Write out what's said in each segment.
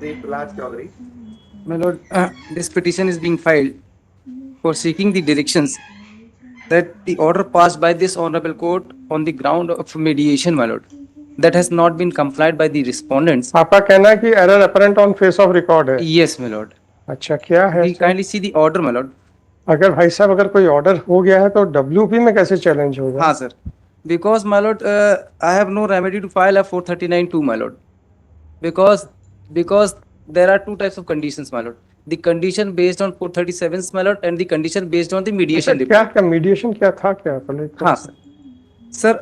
My lord, this petition is being filed for seeking the directions that the order passed by this honorable court on the ground of mediation, my lord, that has not been complied by the respondents. आपका कहना है कि error apparent on face of record है। Yes, my lord. अच्छा, क्या है We sir? kindly see the order, my lord. अगर भाई साहब अगर कोई ऑर्डर हो गया है तो डब्ल्यूपी में कैसे चैलेंज होगा? हाँ sir. Because my lord, I have no remedy to file a 439(2), my lord. Because there are two types of conditions, my lord. The condition based on 437, my lord, and the condition based on the mediation अच्छा, क्या report. क्या mediation क्या था क्या पहले? हाँ sir. Sir,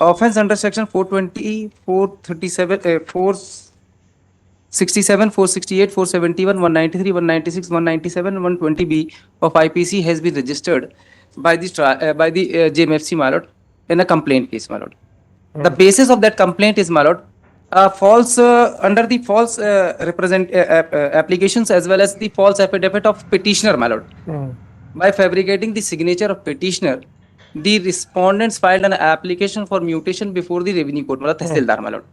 offense under section 420, 437, 467, 468, 471, 193, 196, 197, 120B of IPC has been registered by the JMFC, my lord, in a complaint case, my lord. The basis of that complaint is, my lord, false under the false applications as well as the false affidavit of petitioner, my lord. By fabricating the signature of petitioner, the respondents filed an application for mutation before the revenue court, Tehsildar, my lord.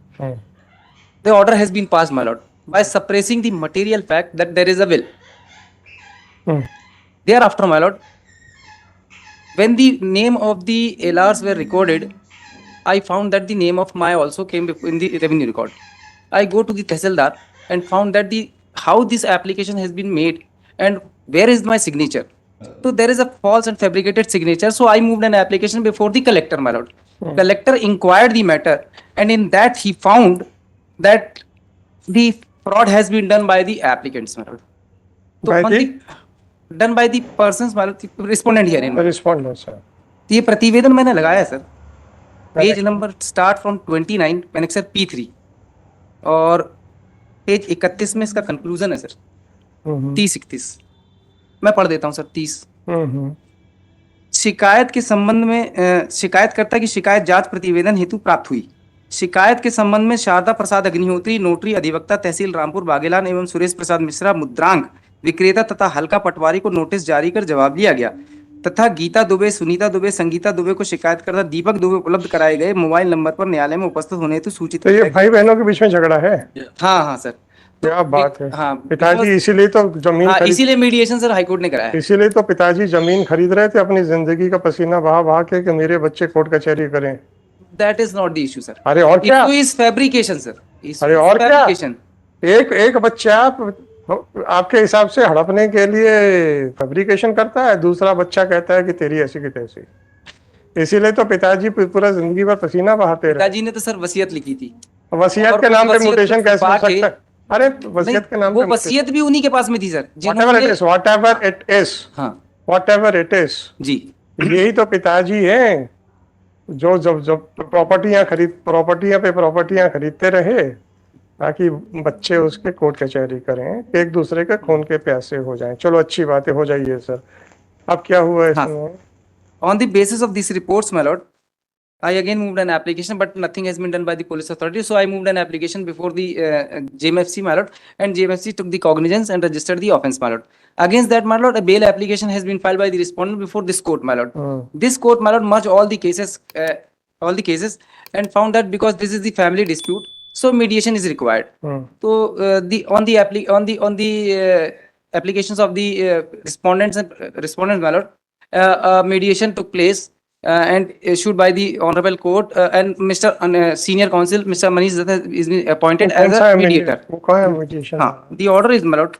The order has been passed, my lord, by suppressing the material fact that there is a will. Thereafter, my lord, when the name of the LRs were recorded, I found that the name of Maya also came in the revenue record. I go to the Tehsildar and found that how this application has been made and where is my signature. So there is a false and fabricated signature. So I moved an application before the collector, my lord. Collector inquired the matter, and in that he found that the fraud has been done by the applicants, my lord. So done by the persons, my lord, respondent here in. Respondent sir. ये प्रतिवेदन मैंने लगाया sir, page number start from 29 annexure P3 और page 31 में इसका conclusion है sir, 30-31 मैं पढ़ देता हूं सर। 30 शिकायत के संबंध में शिकायतकर्ता की शिकायत जांच प्रतिवेदन हेतु प्राप्त हुई। शिकायत के संबंध में शारदा प्रसाद अग्निहोत्री, नोटरी अधिवक्ता तहसील रामपुर बागेलान एवं सुरेश प्रसाद मिश्रा, मुद्रांक विक्रेता तथा हल्का पटवारी को नोटिस जारी कर जवाब लिया गया तथा गीता दुबे, सुनीता दुबे, संगीता दुबे को शिकायतकर्ता दीपक दुबे उपलब्ध कराए गए मोबाइल नंबर पर न्यायालय में उपस्थित होने हेतु सूचित। तो ये भाई बहनों के बीच में झगड़ा है? हाँ हाँ सर, क्या बात है। हाँ, पिताजी इसीलिए तो जमीन हाँ, इसीलिए मीडिएशन सर हाईकोर्ट ने कराया। इसीलिए तो पिताजी जमीन खरीद रहे थे अपनी जिंदगी का पसीना बहा बहा के कि मेरे बच्चे कोर्ट कचहरी करें। That is not the issue sir. अरे और क्या? Issue is fabrication sir. अरे और क्या? एक बच्चा आपके हिसाब से हड़पने के लिए फैब्रिकेशन करता है, दूसरा बच्चा कहता है कि तेरी ऐसी की तैसी। इसीलिए तो पिताजी पूरा जिंदगी भर पसीना बहाते रहे। पिताजी ने तो सर वसीयत लिखी थी। वसीयत के नाम पे म्यूटेशन कैसे हो सकता है? अरे वसीयत के नाम पे, वो वसीयत भी उन्हीं के पास में थी सर। व्हाटएवर इट इज, हाँ, व्हाटएवर इट इज जी, यही तो पिताजी हैं जो जब प्रॉपर्टियां पे प्रॉपर्टियां खरीदते रहे ताकि बच्चे उसके कोर्ट कचहरी करें, एक दूसरे के खून के प्यासे हो जाएं। चलो अच्छी बात है, हो जाइए सर। अब क्या हुआ इसमें? On the basis of these reports, my lord, I again moved an application, but nothing has been done by the police authority. So I moved an application before the JMFC, my lord, and JMFC took the cognizance and registered the offence, my lord. Against that, my lord, a bail application has been filed by the respondent before this court, my lord. This court, my lord, merged all the cases, and found that because this is the family dispute, so mediation is required. So on the applications of the respondents, my lord, mediation took place. And issued by the honorable court, and Mr. Senior Counsel Mr. Manish Datta is been appointed as a mediator. The order is, my lord,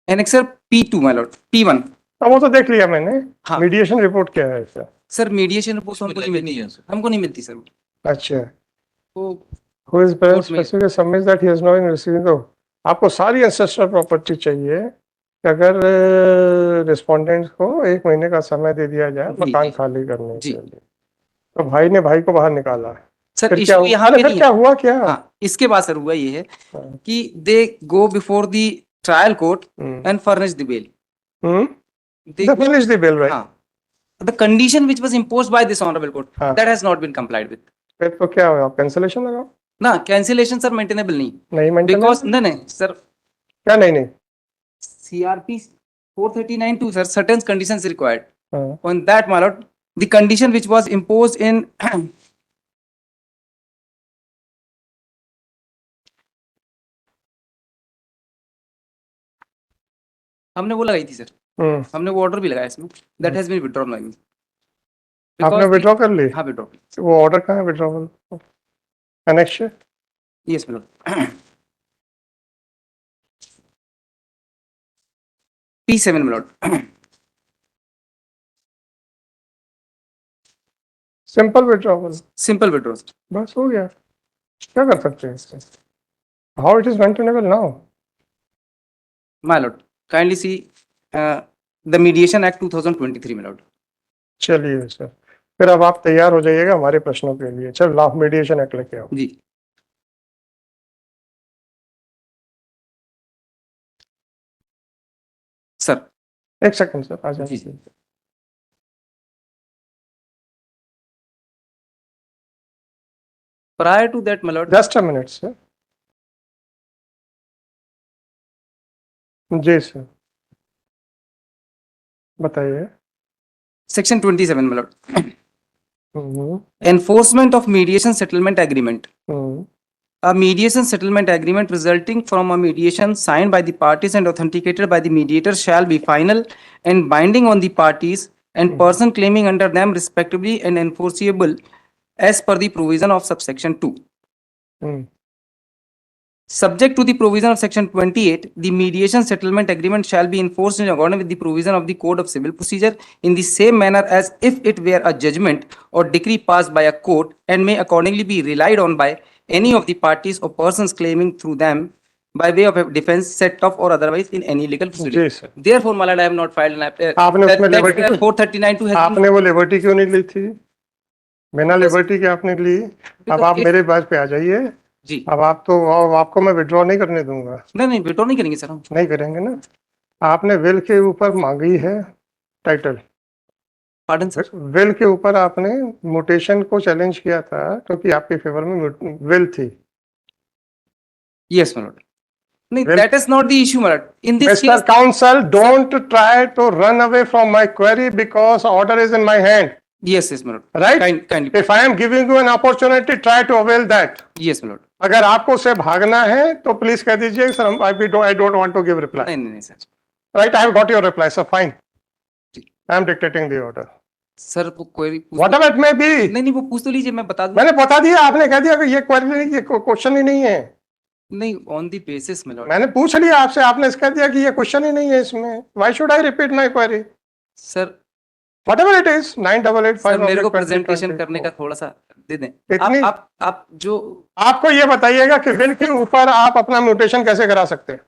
Annexer P2, my lord, P1. वो तो देख लिया मैंने। Mediation report क्या है sir? Sir mediation report हमको नहीं मिलती है, हमको नहीं मिलती सर। अच्छा, who is present specifically submits that he has not been receiving the, आपको सारी एंसेस्ट्रल प्रॉपर्टी चाहिए कि अगर रिस्पोंडेंट को 1 महीने का समय दे दिया जाए मकान खाली करने के लिए। तो भाई ने भाई को बाहर निकाला सर। इशू यहाँ पे क्या हुआ क्या? इसके बाद सर हुआ ये है कि they go before the trial court and furnish the bail. They furnish the bill, right? The condition which was imposed by this honorable court, that has not been complied with. फिर तो क्या होगा? Cancellation लगाओ ना। Cancellation sir maintainable नहीं maintainable? Because नहीं sir. क्या नहीं? CRP 439(2) sir, certain conditions required. On that, my lord, the condition which was imposed in हमने वो लगाई थी सर, हमने वो ऑर्डर भी लगाया इसमें, that has been withdrawn by me. आपने विड्रॉ कर ली? हाँ विथड्रॉ। वो ऑर्डर कहाँ है withdrawal? Annex? Yes milord. P7 milord. Simple withdrawal, simple withdraw. बस हो गया। क्या कर सकते हैं इसमें? How it is maintainable now? My lord, kindly see the Mediation Act 2023, my lord. चलिए सर, फिर अब आप तैयार हो जाइएगा हमारे प्रश्नों के लिए। चल लॉ मीडिएशन एक्ट लेके आओ। जी सर। एक सेकंड सर, आ जाइए। जी। Prior to that, my lord, just a minute sir. जी सर, बताइए। Section 27, my lord. Hmm, Enforcement of mediation settlement agreement. Hmm, A mediation settlement agreement resulting from a mediation signed by the parties and authenticated by the mediator shall be final and binding on the parties and person claiming under them respectively and enforceable as per the provision of subsection 2. Hmm, Subject to the provision of section 28, the mediation settlement agreement shall be enforced in accordance with the provision of the Code of Civil Procedure in the same manner as if it were a judgment or decree passed by a court and may accordingly be relied on by any of the parties or persons claiming through them by way of a defense set off or otherwise in any legal proceeding. जी sir. Therefore, my lord, I have not filed an आपने उसमें liberty 439 has been, आपने वो liberty क्यों नहीं ली थी? बिना liberty के आपने ली। अब आप मेरे बात पे आ जाइए। जी। अब आपको मैं विड्रॉ नहीं करने दूंगा। नहीं विड्रॉ नहीं करेंगे सर हम। नहीं करेंगे ना। आपने विल के ऊपर मांगी है टाइटल। Pardon sir. विल के ऊपर आपने म्यूटेशन को चैलेंज किया था क्योंकि आपके फेवर में विल थी। Yes my lord. No, that is not the issue, my lord. In this Mr. case, Counsel, don't try to run away from my query because order is in my hand. yes, my lord. Right? Kindly. If I am giving you an opportunity, try to avail that. Yes, my lord. अगर आपको उससे भागना है तो please कह दीजिए sir, I don't want to give reply. नहीं sir. Right? I have got your reply, sir. Fine. I am dictating the order. Sir वो query Whatever it may be. नहीं वो पूछ तो लीजिए, मैं बता दूं। मैंने बता दिया, आपने कह दिया कि ये क्वेरी नहीं, ये क्वेश्चन ही नहीं है। नहीं, ऑन द बेसिस में लॉर्ड। मैंने पूछ लिया आपसे, आपने कह दिया कि ये क्वेश्चन ही नहीं है इसमें। Why should I repeat my query? Sir Whatever it is, 9885 sir मेरे को प्रेजेंटेशन करने का थोड़ा सा दे दें। इतनी आप जो आपको ये बताइएगा कि बिल के ऊपर आप अपना म्यूटेशन कैसे करा सकते हैं।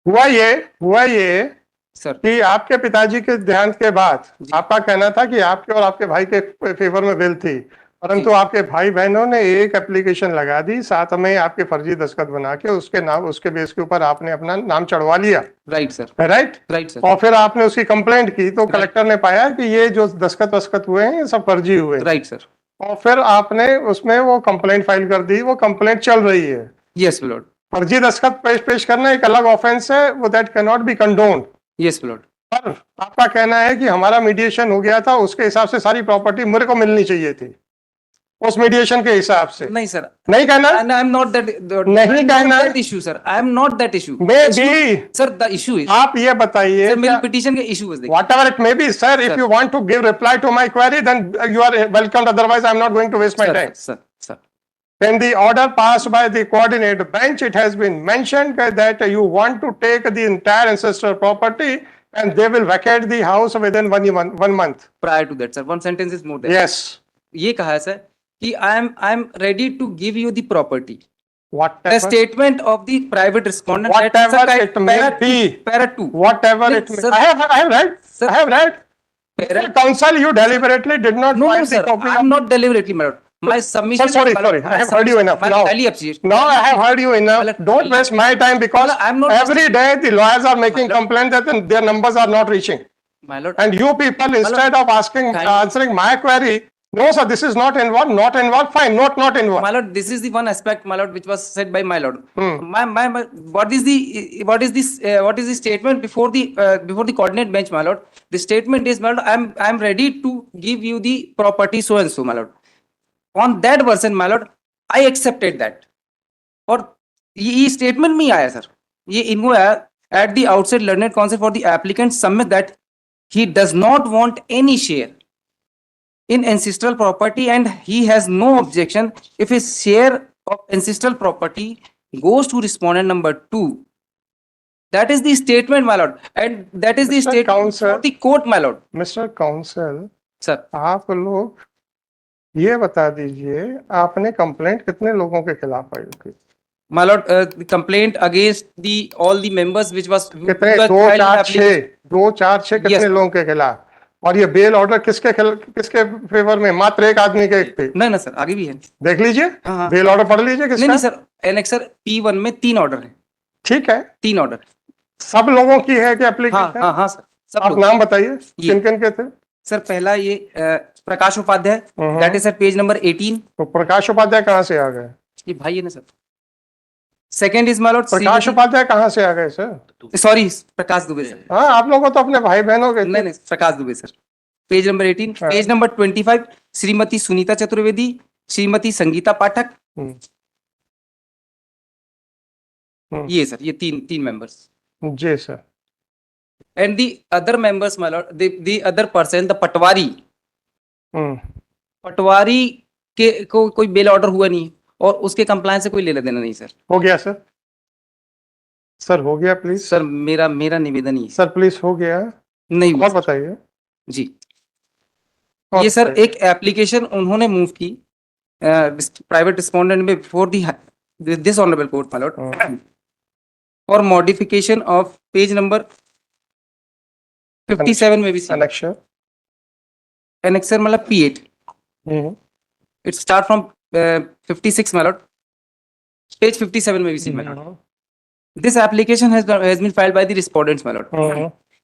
हुआ ये सर कि आपके पिताजी के देहांत के बाद आपका कहना था कि आपके और आपके भाई के फेवर में बिल थी, परंतु आपके भाई बहनों ने एक एप्लीकेशन लगा दी, साथ में आपके फर्जी दस्तखत बना के उसके नाम, उसके बेस के ऊपर आपने अपना नाम चढ़वा लिया। Right sir. Right sir. और फिर आपने उसकी कंप्लेंट की तो कलेक्टर ने पाया कि ये जो दस्तखत हुए हैं ये सब फर्जी हुए। Right sir. और फिर आपने उसमें वो कंप्लेंट फाइल कर दी, वो कंप्लेंट चल रही है। Yes lord. फर्जी दस्तखत पेश करना एक अलग ऑफेंस है, वो that can not be condoned. Yes lord. पर आपका कहना है कि हमारा मीडिएशन हो गया था, उसके हिसाब से सारी प्रॉपर्टी मेरे को मिलनी चाहिए थी उस मीडिएशन के हिसाब से। नहीं सर, नहीं कहना। आई एम नॉट दैट, नहीं कहना issue sir, I am not that issue. May be sir the issue is, आप ये बताइए मेरी पिटीशन के issue is whatever it may be, sir, if you want to give reply to my query then you are welcome, otherwise I am not going to waste my time. Sir. In the order passed by the coordinate bench, it has been mentioned that you want to take the entire ancestral property and they will vacate the house within one month. Prior to that, sir, one sentence is more there. Yes. ये कहा है sir कि I am ready to give you the property. Whatever. The statement of the private respondent. Whatever it may be. Para 2. Whatever it may. I have read. Sir, I have read. Counsel, you deliberately did not. No, sir. I am not deliberately, my lord. My submission. Sorry. I have heard you enough. Now, I have heard you enough. Don't waste my time because every day the lawyers are making complaints that their numbers are not reaching. My lord. And you people, instead of answering my query, No, sir, this is not involved, not involved, fine, not involved. My lord, this is the one aspect, my lord, which was said by my lord. Hmm. What is the statement before the coordinate bench, my lord? The statement is, my lord, I'm ready to give you the property so and so, my lord. On that version, my lord, I accepted that. और ये statement में ही आया sir, ये इनको आया at the outset learned counsel for the applicant submit that he does not want any share in ancestral property and he has no objection if his share of ancestral property goes to respondent number 2. That is the statement, my lord, and that is the Mr. statement Counsel. of the court, my lord. Mr. Counsel, Sir, आप लोग ये बता दीजिए आपने complaint कितने लोगों के खिलाफ फाइल की? my lord, the complaint against the all the members which was कितने? was 2, filed in 4, application. 6, 2, 4, 6 कितने Yes. लोगों के खिलाफ? और ये बेल ऑर्डर किसके फेवर में? मात्र एक आदमी के एक पे। नहीं ना सर, आगे भी है। देख लीजिए, हाँ, हाँ। बेल ऑर्डर पढ़ लीजिए नहीं किसका? नहीं सर, एनेक्सर P1 में 3 ऑर्डर है। ठीक है, 3 ऑर्डर। सब लोगों की है कि हाँ एप्लीकेशन? हाँ हाँ सर, सब आप लोग। नाम बताइए किन किन के थे? सर पहला ये Prakash Upadhyay, hmm. That is sir page number 18। तो प्रकाश उपाध्याय कहाँ से आ गए? ये भाई है ना sir. Second is my lord Prakash Upadhyay कहाँ से आ गए sir? Sorry, Prakash Dubey sir. हाँ, आप लोगों तो अपने भाई बहनों के। नहीं नहीं, Prakash Dubey sir. Page number 18, हाँ। Page number 25 Shrimati Sunita Chaturvedi, Shrimati Sangeeta Pathak. ये सर, ये तीन मेंबर्स। जी sir. And the other members my lord, the other person the patwari. Patwari के को कोई बेल ऑर्डर हुआ नहीं और उसके कंप्लायंस से कोई लेना देना नहीं सर। हो गया सर? सर हो गया प्लीज? सर मेरा निवेदन ही है। सर प्लीज हो गया? नहीं हुआ और सर। बताइए जी, और ये सर बताइए। एक एप्लीकेशन उन्होंने मूव की प्राइवेट रिस्पोंडेंट में before this honourable court my Lord for modification of page number 57 में भी सी Annexure. एनेक्सर मतलब P8। Hmm. It start from 56 my Lord, page 57 में भी see my Lord. This application has been filed by the respondents, my lord.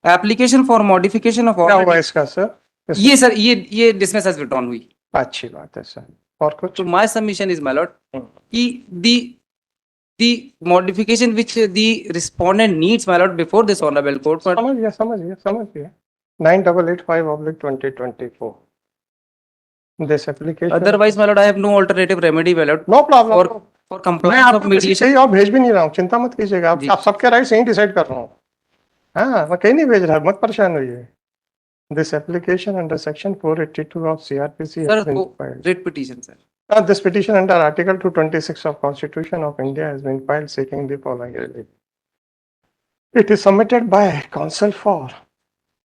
Application for modification of क्या order. हुआ इसका sir? ये sir ये dismiss has withdrawn हुई। अच्छी बात है सर। और कुछ? So my submission is, my lord, कि the modification which the respondent needs, my lord, before this honorable court. समझ गया 9885/2024 this application. Otherwise, my lord, I have no alternative remedy, my lord. No problem. For मैं compliance of आपको किसी mediation. कहीं और भेज भी नहीं रहा हूँ, चिंता मत कीजिएगा। आप सबके राइट्स यहीं डिसाइड कर रहा हूँ। हाँ, मैं कहीं नहीं भेज रहा, मत परेशान होइए। This application under section 482 of CRPC has been filed. Writ petition, sir. This petition under Article 226 of Constitution of India has been filed seeking the following relief. It is submitted by counsel for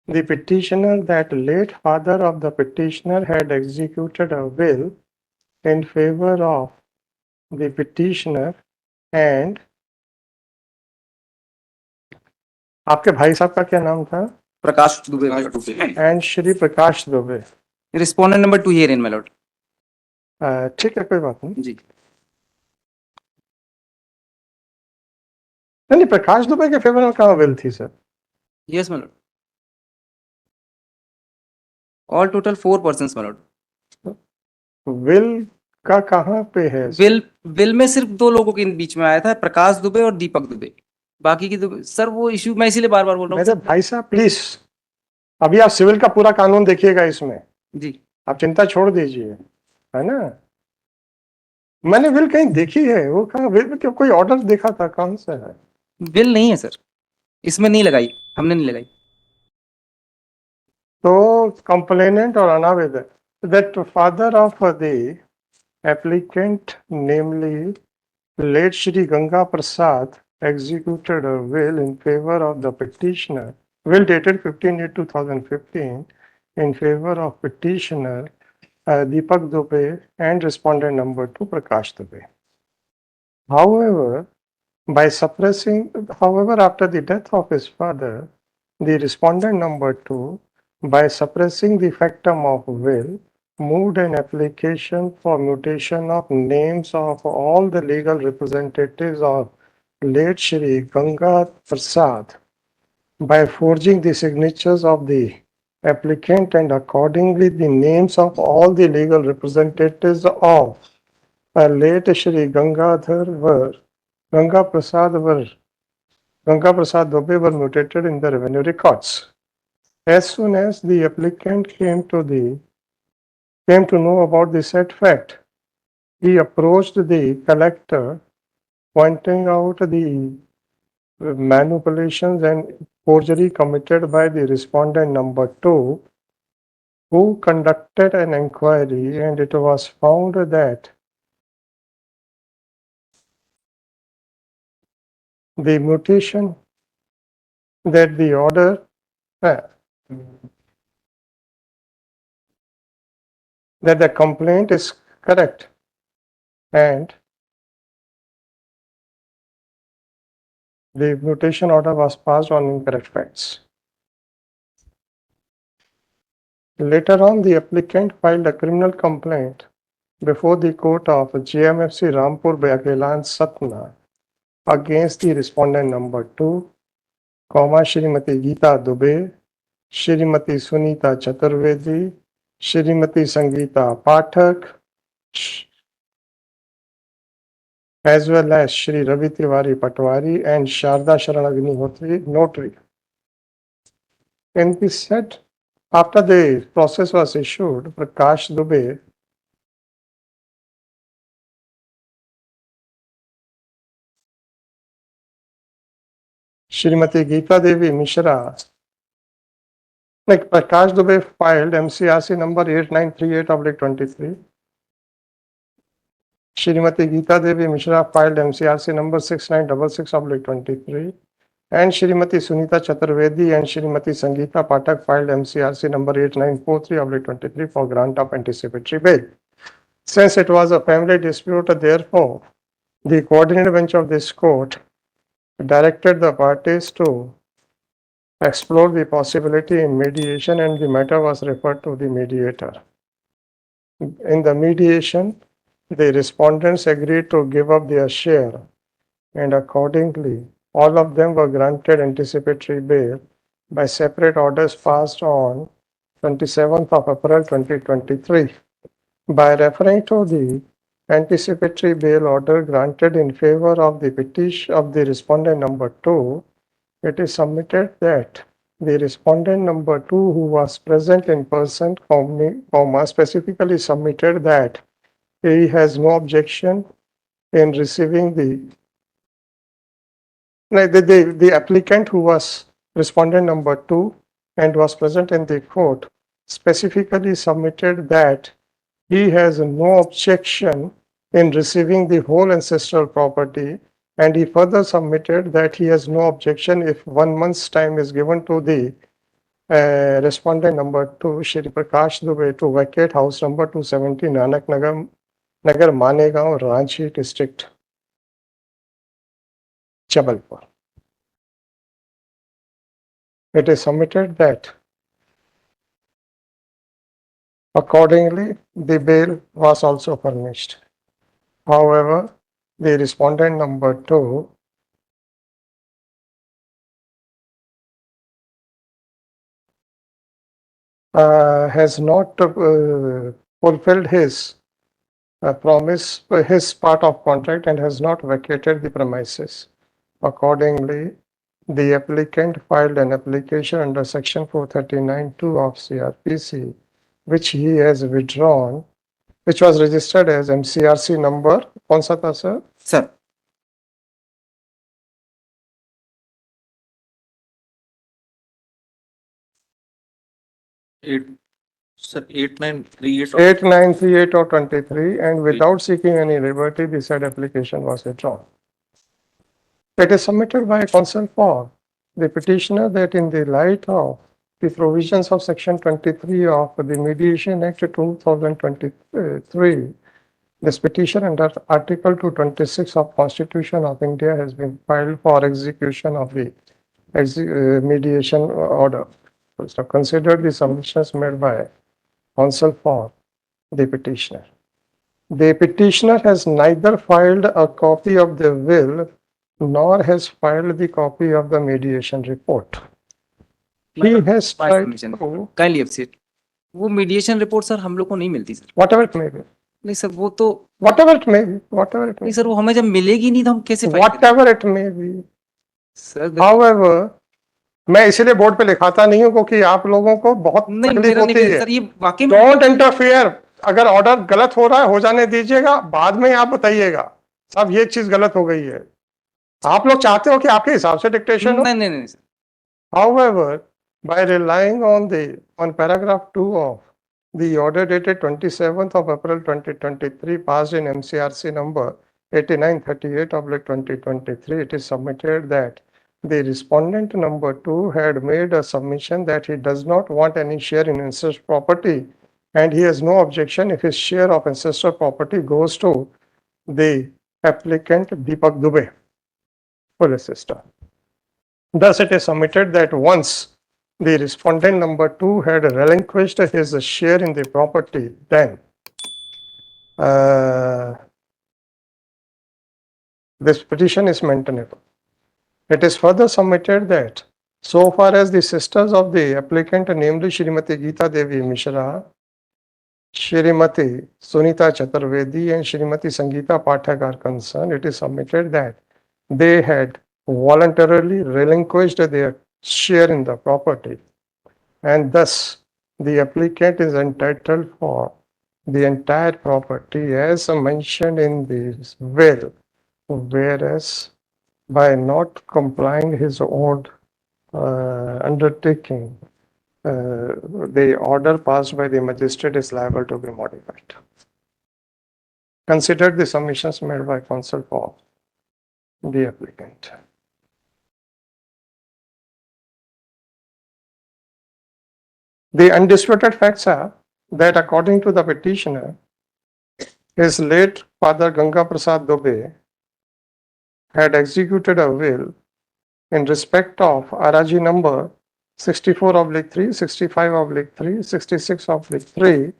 the petitioner that late father of the petitioner had executed a will in favor of the petitioner and आपके भाई साहब का क्या नाम था? Prakash Dubey. And Shri Prakash Dubey. Respondent number 2 here in, my lord. ठीक है, कोई बात नहीं। जी। नहीं, प्रकाश दुबे के फेवर में कहाँ विल थी sir? Yes, my lord. All total 4 persons, my lord. Will का कहाँ पे है? विल में सिर्फ 2 लोगों के बीच में आया था, प्रकाश दुबे और दीपक दुबे। बाकी की दुबे सर वो इश्यू मैं इसीलिए बार बार बोल रहा हूँ। मेरे भाई साहब प्लीज, अभी आप सिविल का पूरा कानून देखिएगा इसमें। जी, आप चिंता छोड़ दीजिए, है ना? मैंने विल कहीं देखी है, वो कहाँ विल में कोई ऑर्डर देखा था, कौन सा है? विल नहीं है सर, इसमें नहीं लगाई, हमने नहीं लगाई। तो कंप्लेनेंट और अनावेदक that father of the applicant, namely late Shri Ganga Prasad, executed a will in favor of the petitioner, will dated 15/8/2015, in favor of petitioner Deepak Dubey and respondent number 2 Prakash Dubey. However, after the death of his father, the respondent number 2, by suppressing the factum of will, moved an application for mutation of names of all the legal representatives of late Shri Ganga Prasad by forging the signatures of the applicant and accordingly the names of all the legal representatives of late Shri Ganga Prasad Dubey were mutated in the revenue records. As soon as the applicant came to know about the said fact, he approached the collector, pointing out the manipulations and forgery committed by the respondent number 2, who conducted an inquiry, and it was found that the mutation that the order that the complaint is correct and the mutation order was passed on incorrect facts. Later on, the applicant filed a criminal complaint before the court of GMFC Rampur Bagilan Satna against the respondent number 2, Shrimati Geeta Dubey, Shrimati Sunita Chaturvedi, Shrimati Sangeeta Pathak, as well as Shri Ravi Tiwari Patwari and Sharda Sharan Agnihotri, notary. In this set, after the process was issued, Prakash Dubey Shrimati Geeta Devi Mishra, like Prakash Dubey filed MCRC number 8938/23. Shrimati Geeta Devi Mishra filed MCRC number 6966/23. And Shrimati Sunita Chaturvedi and Shrimati Sangeeta Pathak filed MCRC number 8943/23 for grant of anticipatory bail. Since it was a family dispute, therefore, the coordinated bench of this court directed the parties to explore the possibility in mediation, and the matter was referred to the mediator. In the mediation, the respondents agreed to give up their share, and accordingly, all of them were granted anticipatory bail by separate orders passed on 27th of April 2023. By referring to the anticipatory bail order granted in favor of the petition of the respondent number 2, it is submitted that the respondent number 2, who was present in person, specifically submitted that he has no objection in receiving the applicant, who was respondent number 2 and was present in the court, specifically submitted that he has no objection in receiving the whole ancestral property, and he further submitted that he has no objection if 1 month's time is given to the respondent number 2, Shri Prakash Dubey, to vacate house number 270 Nanak Nagar Manegaon, Ranchi district, Jabalpur. It is submitted that accordingly the bail was also furnished. However, the respondent number 2 has not fulfilled his promise, his part of contract, and has not vacated the premises. Accordingly, the applicant filed an application under section 439(2) of CRPC, which he has withdrawn, which was registered as MCRC number, kaun sa tha, sir? Sir, Sir, 8938. 8938 or 23, and without seeking any liberty, the said application was withdrawn. It is submitted by counsel for the petitioner that in the light of the provisions of section 23 of the Mediation Act 2023, this petition under Article 226 of Constitution of India has been filed for execution of the mediation order. So consider the submissions made by counsel for the petitioner. The petitioner has neither filed a copy of the will nor has filed the copy of the mediation report. he has by tried submission. to, Kindly accept. वो mediation report sir हम लोग को नहीं मिलती sir. whatever it may be, नहीं sir वो तो whatever it may be, whatever it may नहीं be, सर वो हमें जब मिलेगी नहीं तो हम कैसे फाइल करेंगे whatever it may be. Sir? However, मैं इसीलिए बोर्ड पे लिखाता नहीं हूँ क्योंकि आप लोगों को बहुत नहीं तकलीफ मेरा नहीं होती है। सर, ये वाकई में डोंट इंटरफियर। अगर ऑर्डर गलत हो रहा है हो जाने दीजिएगा, बाद में आप बताइएगा साहब ये चीज गलत हो गई है। आप लोग चाहते हो कि आपके हिसाब से डिक्टेशन हो। नहीं sir. However, by relying on paragraph 2 of the order dated 27th of April 2023 passed in MCRC number 8938/2023, it is submitted that the respondent number 2 had made a submission that he does not want any share in ancestor property and he has no objection if his share of ancestor property goes to the applicant Deepak Dubey, full sister. Thus, it is submitted that once the respondent number 2 had relinquished his share in the property, then this petition is maintainable. It is further submitted that so far as the sisters of the applicant, namely Shrimati Geeta Devi Mishra, Shrimati Sunita Chaturvedi and Shrimati Sangeeta Pathak are concerned, it is submitted that they had voluntarily relinquished their share in the property and thus the applicant is entitled for the entire property as mentioned in this will, whereas by not complying his own undertaking, the order passed by the magistrate is liable to be modified. Consider the submissions made by counsel for the applicant. The undisputed facts are that according to the petitioner, his late father Ganga Prasad Dubey had executed a will in respect of RRG number 64/3, 65/3, 66/3,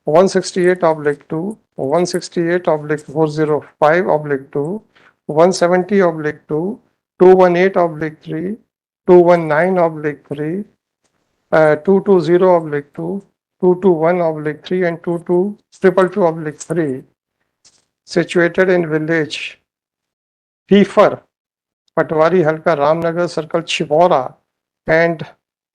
168/2, 168/405/2, 170/2, 218/3, 219/3, 220/2, 221/3 and 222/3 situated in village Pifar, Patwari Halka, Ramnagar Circle, Chivora and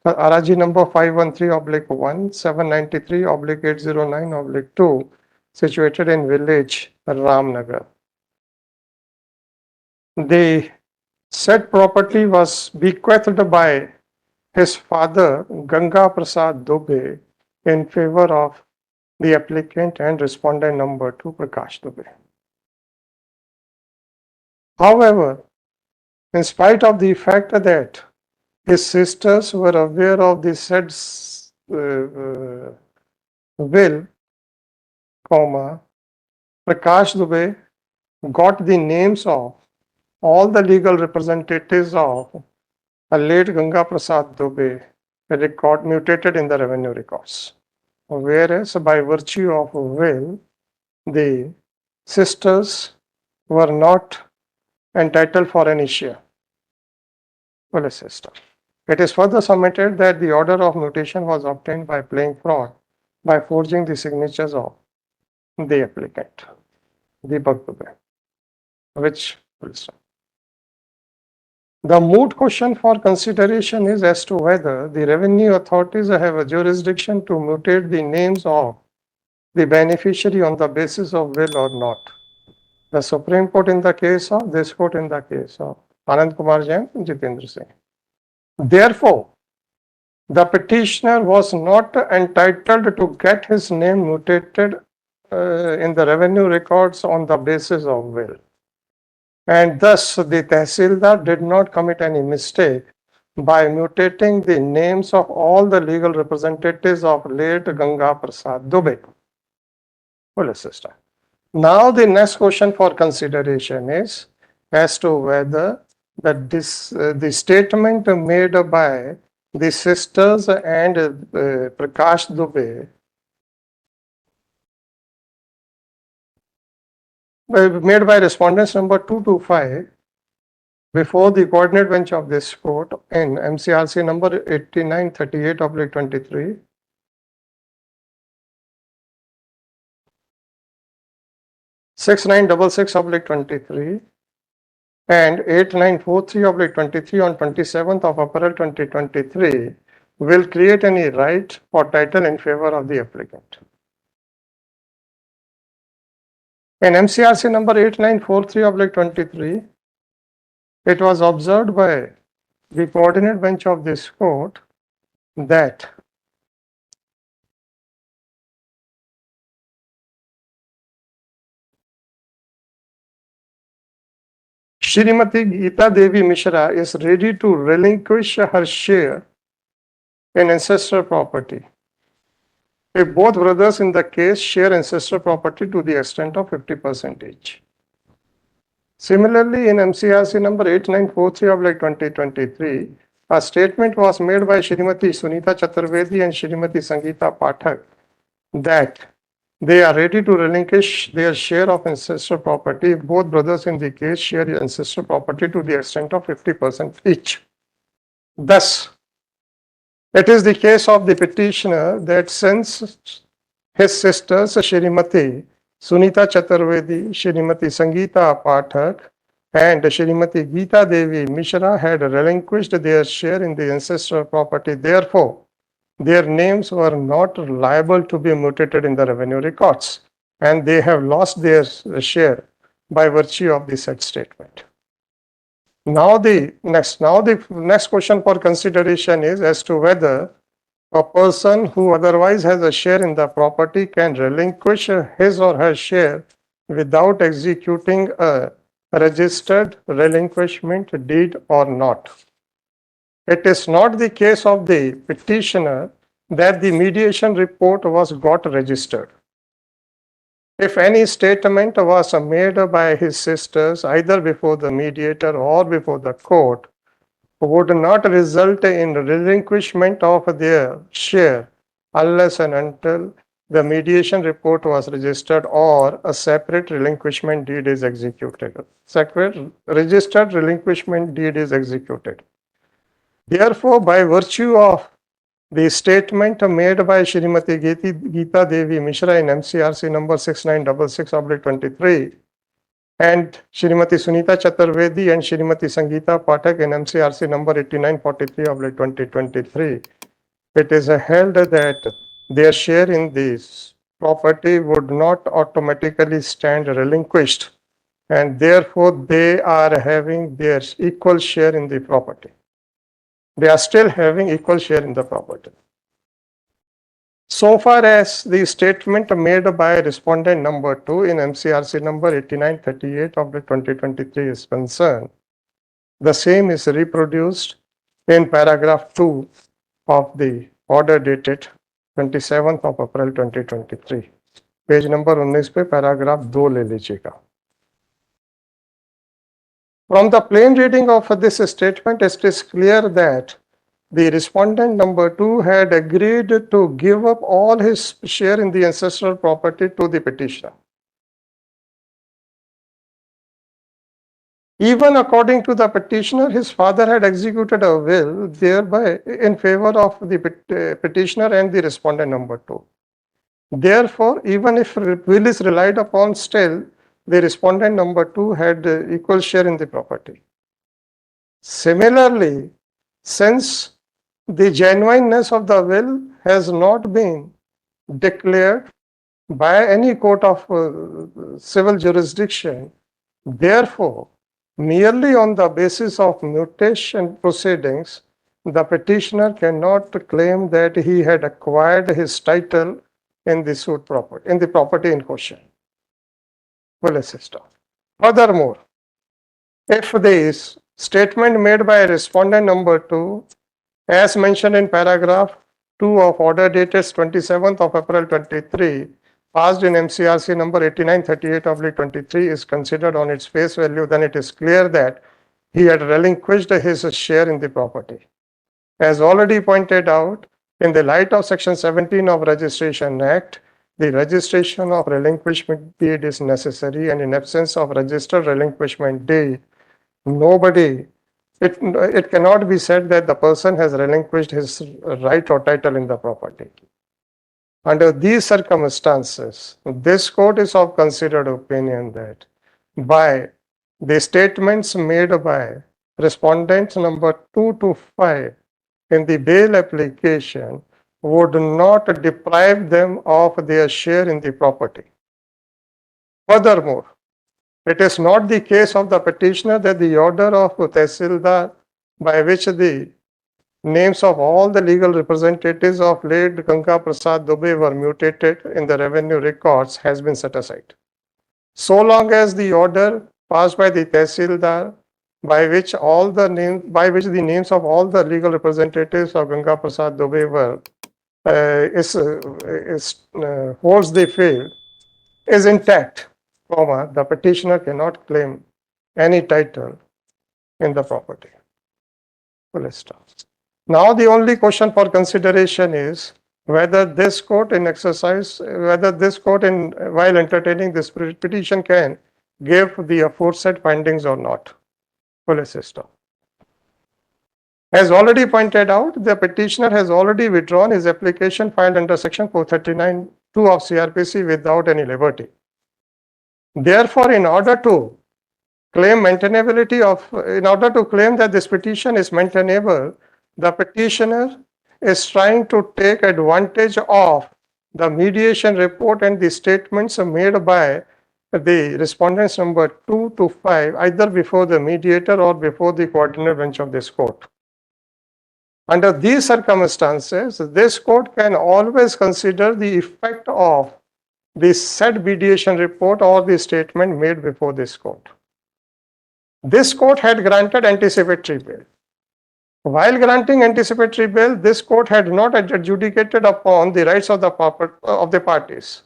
RRG number 513/1, 793/809/2 situated in village Ramnagar. The said property was bequeathed by his father Ganga Prasad Dubey in favor of the applicant and respondent number 2 Prakash Dubey. However, in spite of the fact that his sisters were aware of the said will, Prakash Dubey got the names of all the legal representatives of late Ganga Prasad Dubey mutated in the revenue records. Whereas by virtue of will, the sisters were not entitled for any share. Well, sister. It is further submitted that the order of mutation was obtained by playing fraud by forging the signatures of the applicant, Deepak Dubey, which will stop. The moot question for consideration is as to whether the revenue authorities have a jurisdiction to mutate the names of the beneficiary on the basis of will or not. The Supreme Court in the case of, this court in the case of Anand Kumar Jain and Jitendra Singh. Therefore, the petitioner was not entitled to get his name mutated in the revenue records on the basis of will. And thus, the Tehsildar did not commit any mistake by mutating the names of all the legal representatives of late Ganga Prasad Dubey. Full sister. Now, the next question for consideration is as to whether the statement made by the sisters and Prakash Dubey made by respondents number 2 to 5 before the coordinate bench of this court in MCRC number 8938/23, (6966/23) and 8943/23 on 27th of April 2023 will create any right or title in favor of the applicant. In MCRC number 8943/23, it was observed by the coordinate bench of this court that Shrimati Geeta Devi Mishra is ready to relinquish her share in ancestral property if both brothers in the case share ancestral property to the extent of 50% each. Similarly, in MCRC number 8943/2023, a statement was made by Shrimati Sunita Chaturvedi and Shrimati Sangeeta Pathak that they are ready to relinquish their share of ancestral property if both brothers in the case share ancestral property to the extent of 50% each. Thus, it is the case of the petitioner that since his sisters Shrimati Sunita Chaturvedi, Shrimati Sangeeta Pathak and Shrimati Geeta Devi Mishra had relinquished their share in the ancestral property, therefore, their names were not liable to be mutated in the revenue records, and they have lost their share by virtue of the said statement. Now the next question for consideration is as to whether a person who otherwise has a share in the property can relinquish his or her share without executing a registered relinquishment deed or not. It is not the case of the petitioner that the mediation report was got registered. If any statement was made by his sisters either before the mediator or before the court would not result in relinquishment of their share unless and until the mediation report was registered or a separate relinquishment deed is executed. Separate registered relinquishment deed is executed. Therefore, by virtue of the statement made by Shrimati Geeta Devi Mishra in MCRC number 6966/23 and Shrimati Sunita Chaturvedi and Shrimati Sangeeta Pathak in MCRC number 8943/2023, it is held that their share in this property would not automatically stand relinquished, and therefore they are having their equal share in the property. They are still having equal share in the property. So far as the statement made by respondent number 2 in MCRC number 8938/2023 is concerned, the same is reproduced in paragraph 2 of the order dated 27th of April 2023. Page number 19 पे paragraph 2 ले लीजिएगा. From the plain reading of this statement, it is clear that the respondent number 2 had agreed to give up all his share in the ancestral property to the petitioner. Even according to the petitioner, his father had executed a will thereby in favor of the petitioner and the respondent number 2. Therefore, even if will is relied upon, still the respondent number 2 had equal share in the property. Similarly, since the genuineness of the will has not been declared by any court of civil jurisdiction, therefore, merely on the basis of mutation proceedings, the petitioner cannot claim that he had acquired his title in the suit property, in the property in question. Will assist. Furthermore, if this statement made by respondent number 2, as mentioned in paragraph 2 of order dated 27th of April 23, passed in MCRC number 8938/23 is considered on its face value, then it is clear that he had relinquished his share in the property. As already pointed out, in the light of Section 17 of Registration Act, the registration of relinquishment deed is necessary, and in absence of registered relinquishment deed, Nobody, it cannot be said that the person has relinquished his right or title in the property. Under these circumstances, this court is of considered opinion that by the statements made by respondents number 2 to 5 in the bail application would not deprive them of their share in the property. Furthermore, it is not the case of the petitioner that the order of Tehsildar by which the names of all the legal representatives of late Ganga Prasad Dubey were mutated in the revenue records has been set aside. So long as the order passed by the Tehsildar by which the names of all the legal representatives of Ganga Prasad Dubey were holds the field is intact, the petitioner cannot claim any title in the property. Full stop. Now the only question for consideration is whether this court while entertaining this petition can give the aforesaid findings or not. Full stop. As already pointed out, the petitioner has already withdrawn his application filed under section 439(2) of CRPC without any liberty. Therefore, in order to claim that this petition is maintainable, the petitioner is trying to take advantage of the mediation report and the statements made by the respondents number 2 to 5, either before the mediator or before the coordinate bench of this court. Under these circumstances, this court can always consider the effect of the said mediation report or the statement made before this court. This court had granted anticipatory bail. While granting anticipatory bail, this court had not adjudicated upon the rights of the parties.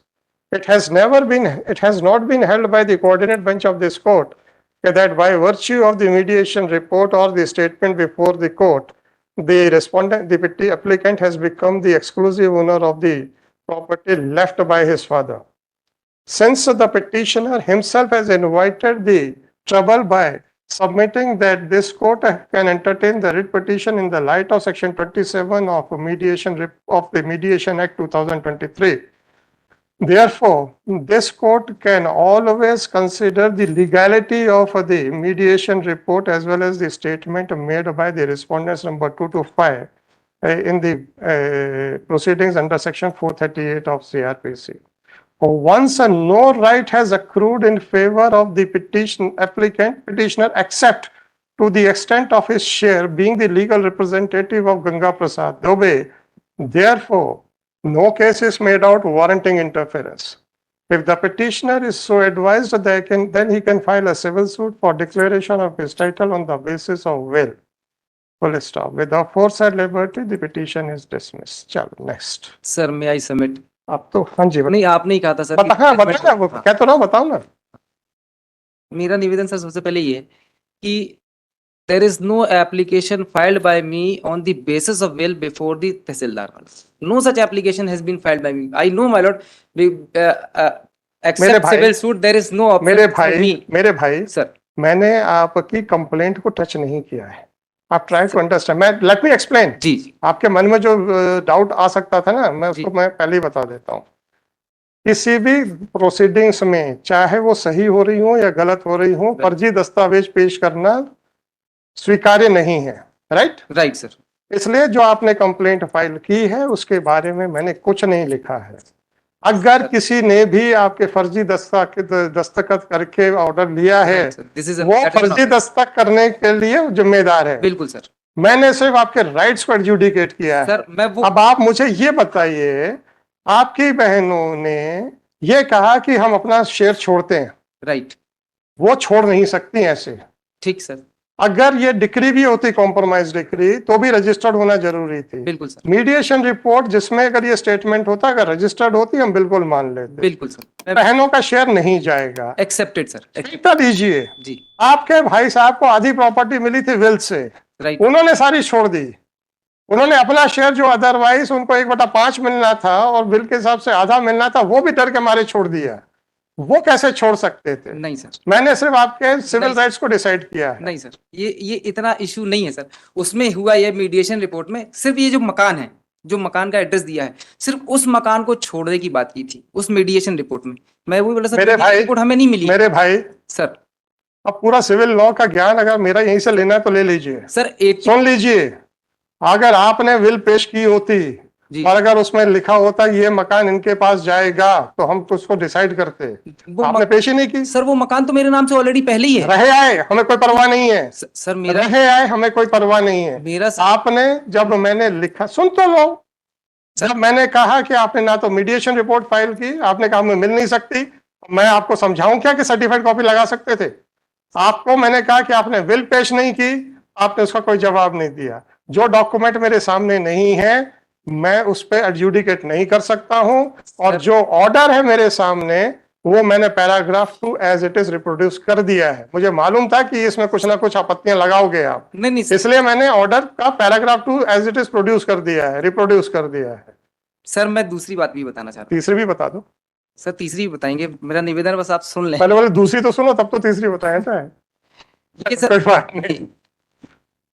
It has not been held by the coordinate bench of this court that by virtue of the mediation report or the statement before the court, the applicant has become the exclusive owner of the property left by his father. Since the petitioner himself has invited the trouble by submitting that this court can entertain the writ petition in the light of section 27 of the Mediation Act 2023. Therefore, this court can always consider the legality of the mediation report as well as the statement made by the respondents number 2 to 5 in the proceedings under section 438 of CRPC. Once no right has accrued in favor of the petitioner except to the extent of his share being the legal representative of Ganga Prasad Dubey, therefore, no case is made out warranting interference. If the petitioner is so advised, then he can file a civil suit for declaration of his title on the basis of will. Full stop. With the aforesaid liberty, the petition is dismissed. Chalo, next. Sir, may I submit? आप तो हाँ जी नहीं, आपने ही कहा था sir क्या तो ना बताओ ना. मेरा निवेदन सर सबसे पहले ये कि there is no application filed by me on the basis of will before the Tehsildar. No such application has been filed by me. I know, my lord, except civil suit, there is no option for me. मेरे भाई sir, मैंने आपकी complaint को touch नहीं किया है. आप try to understand. Let me explain. जी, आपके मन में जो डाउट आ सकता था ना, मैं उसको मैं पहले ही बता देता हूँ. किसी भी प्रोसीडिंग्स में चाहे वो सही हो रही हो या गलत हो रही हो, फर्जी दस्तावेज पेश करना स्वीकार्य नहीं है. Right sir. इसलिए जो आपने कंप्लेंट फाइल की है उसके बारे में मैंने कुछ नहीं लिखा है. अगर किसी ने भी आपके फर्जी दस्तखत करके ऑर्डर लिया है, वो फर्जी दस्तखत करने के लिए जिम्मेदार है. बिल्कुल सर. मैंने सिर्फ आपके राइट्स को एडजुडिकेट किया है. सर, मैं वो अब आप मुझे ये बताइए, आपकी बहनों ने ये कहा कि हम अपना शेयर छोड़ते हैं. राइट. वो छोड़ नहीं सकती ऐसे. ठीक सर. अगर ये डिक्री भी होती, कॉम्प्रोमाइज डिक्री, तो भी रजिस्टर्ड होना जरूरी थी. बिल्कुल सर. मीडिएशन रिपोर्ट जिसमें अगर ये स्टेटमेंट होता, अगर रजिस्टर्ड होती, हम बिल्कुल मान लेते. बिल्कुल सर. बहनों का शेयर नहीं जाएगा. Accepted sir. एक्सेप्ट दीजिए जी. आपके भाई साहब को आधी प्रॉपर्टी मिली थी विल से. राइट. उन्होंने सारी छोड़ दी. उन्होंने अपना शेयर जो अदरवाइज उनको 1/5 मिलना था और बिल के हिसाब से आधा मिलना था, वो भी डर के मारे छोड़ दिया. वो कैसे छोड़ सकते थे? नहीं सर, मैंने सिर्फ आपके सिविल नहीं। राइट्स को डिसाइड किया है। नहीं सर, ये इतना इशू नहीं है सर। उसमें हुआ ये मीडिएशन रिपोर्ट में सिर्फ ये जो मकान है, जो मकान का एड्रेस दिया है, सिर्फ उस मकान को छोड़ने की बात की थी उस मीडिएशन रिपोर्ट में। मैं वही बोला सर, मेरे भाई, रिपोर्ट हमें नहीं मिली मेरे भाई, सर। अब पूरा सिविल लॉ का ज्ञान अगर मेरा यहीं से लेना है तो ले लीजिए। सर सुन लीजिए, अगर आपने विल पेश की होती जी, और अगर उसमें लिखा होता ये मकान इनके पास जाएगा तो हम उसको डिसाइड करते। वो आपने पेश ही नहीं की। सर वो मकान तो मेरे नाम से ऑलरेडी पहले ही है। रहे आए, हमें कोई परवाह नहीं है। सर मेरा रहे आए, हमें कोई परवाह नहीं है। मेरा आपने जब मैंने लिखा, सुन तो लो, जब मैंने कहा कि आपने ना तो मीडिएशन रिपोर्ट फाइल की, आपने कहा हमें मिल नहीं सकती, मैं आपको समझाऊं क्या कि सर्टिफाइड कॉपी लगा सकते थे? आपको मैंने कहा कि आपने विल पेश नहीं की, आपने उसका कोई जवाब नहीं दिया। जो डॉक्यूमेंट मेरे सामने नहीं है मैं उस पर एडजुडिकेट नहीं कर सकता हूं, और जो ऑर्डर है मेरे सामने वो मैंने paragraph 2 as it is reproduce कर दिया है। मुझे मालूम था कि इसमें कुछ ना कुछ आपत्तियां लगाओगे आप, नहीं सर, इसलिए मैंने ऑर्डर का paragraph 2 as it is produce कर दिया है, रिप्रोड्यूस कर दिया है। सर मैं दूसरी बात भी बताना चाहता तीसरी भी बता दो। हूँ सर। तीसरी भी बताएंगे, मेरा निवेदन है, बस आप सुन लें। पहले वाले दूसरी तो सुनो तब तो तीसरी बताया था। ये सर, कोई बात नहीं।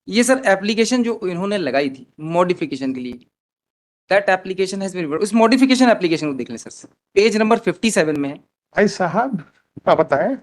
ये सर एप्लीकेशन जो इन्होंने लगाई थी मॉडिफिकेशन के लिए, दैट एप्लीकेशन हैज बीन, उस मॉडिफिकेशन एप्लीकेशन को देख लें सर, पेज नंबर 57 में है। भाई साहब क्या बताएं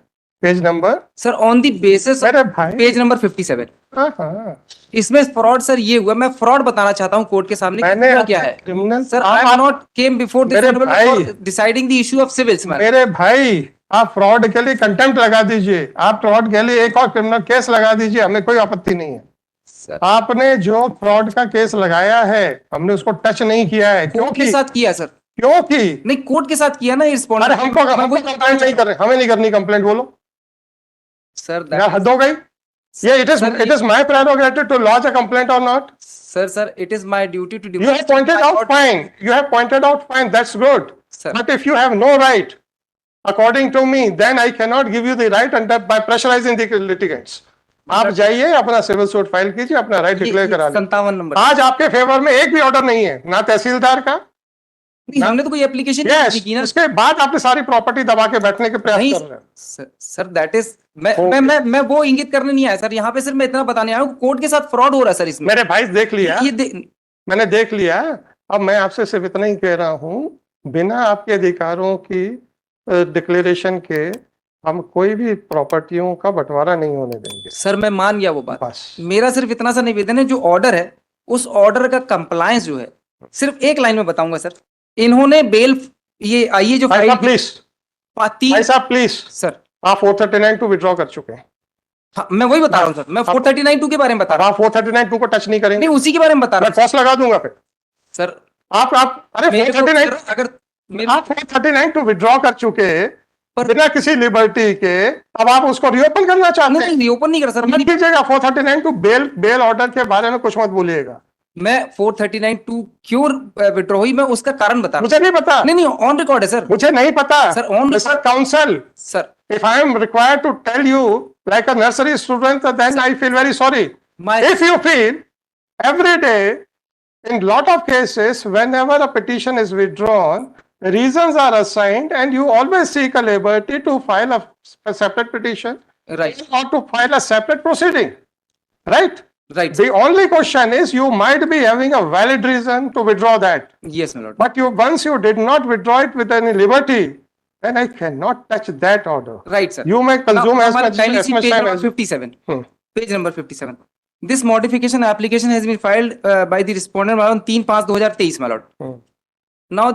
page number? Sir on the basis मेरे भाई, पेज नंबर 57, हाँ, इसमें फ्रॉड सर ये हुआ। मैं फ्रॉड बताना चाहता हूँ कोर्ट के सामने, मैंने हुआ क्या है criminal sir. I am not came before मेरे भाई, this deciding the issue of civils matter. मेरे भाई, आप फ्रॉड के लिए कंटेम्प्ट लगा दीजिए, आप फ्रॉड के लिए एक और क्रिमिनल केस लगा दीजिए, हमें कोई आपत्ति नहीं है। सर आपने जो फ्रॉड का केस लगाया है हमने उसको टच नहीं किया है। कोर्ट के क्योंकि साथ किया सर, क्योंकि नहीं कोर्ट के साथ किया ना। अरे रिस्पॉन्ड हमको कंप्लेंट नहीं कर रहे, हमें नहीं करनी कंप्लेंट, बोलो सर। यार, हद हो गई। ये it is my prerogative to launch a complaint और not. Sir, it is my duty to You have pointed out fine. You have pointed out fine. That's good. Sir. But if you have no right, according to me, then I cannot give you the right under by pressurizing the litigants. आप जाइए अपना civil suit file कीजिए, अपना right declare करा लीजिए। 57 number. आज आपके favour में एक भी ऑर्डर नहीं है, ना तहसीलदार का। नहीं, हमने तो कोई एप्लीकेशन Yes, नहीं की ना। उसके बाद आपने सारी प्रॉपर्टी दबा के बैठने के प्रयास नहीं कर रहे हैं। सर, दैट इज मैं वो इंगित करने नहीं आया सर। यहाँ पे सिर्फ मैं इतना बताने आया हूँ, कोर्ट के साथ फ्रॉड हो रहा है सर इसमें। मेरे भाई देख लिया, ये मैंने देख लिया। अब मैं आपसे सिर्फ इतना ही कह रहा हूँ, बिना आपके अधिकारों की डिक्लेरेशन के हम कोई भी प्रॉपर्टियों का बंटवारा नहीं होने देंगे। सर मैं मान गया वो बात। बस मेरा सिर्फ इतना सा निवेदन है, जो ऑर्डर है उस ऑर्डर का कंप्लायंस जो है, सिर्फ एक लाइन में बताऊंगा सर। इन्होंने बेल, ये आइए जो फाइल, प्लीज भाई साहब प्लीज, सर आप 439 टू विड्रॉ कर चुके हैं। हाँ, मैं वही बता रहा हूँ सर। मैं 439(2) के बारे में बता रहा हूँ। आप 439 को टच नहीं करेंगे, नहीं उसी के बारे में बता रहा मैं कॉस्ट लगा दूंगा फिर। सर आप अरे मेरे को 439 सर, अगर आप 439 टू विड्रॉ कर चुके पर- बिना किसी लिबर्टी के, अब आप उसको रिओपन करना चाहते हैं? नहीं ओपन नहीं कर सर। मत कीजिएगा। 439 टू बेल ऑर्डर के बारे में कुछ मत बोलिएगा। मैं 439(2) क्यों विड्रॉ हुई, मैं उसका कारण बता रहा मुझे नहीं पता, हूँ। नहीं ऑन रिकॉर्ड है सर। मुझे नहीं पता sir on mister council. Sir If I am required to tell you like a nursery student, then I feel very sorry. my If you feel every day, in lot of cases, whenever a petition is withdrawn, reasons are assigned, and you always seek a liberty to file a separate petition right or to file a separate proceeding, right? right The only question is you might be having a valid reason to withdraw that, yes my lord. but once you did not withdraw it with any liberty, then I cannot touch that order. Right sir. You may consume Now, as much kindly see page time number as 57. Hmm. Page number 57. This modification application has been filed by the respondent on 3/5/2023 my lord. Hmm. Now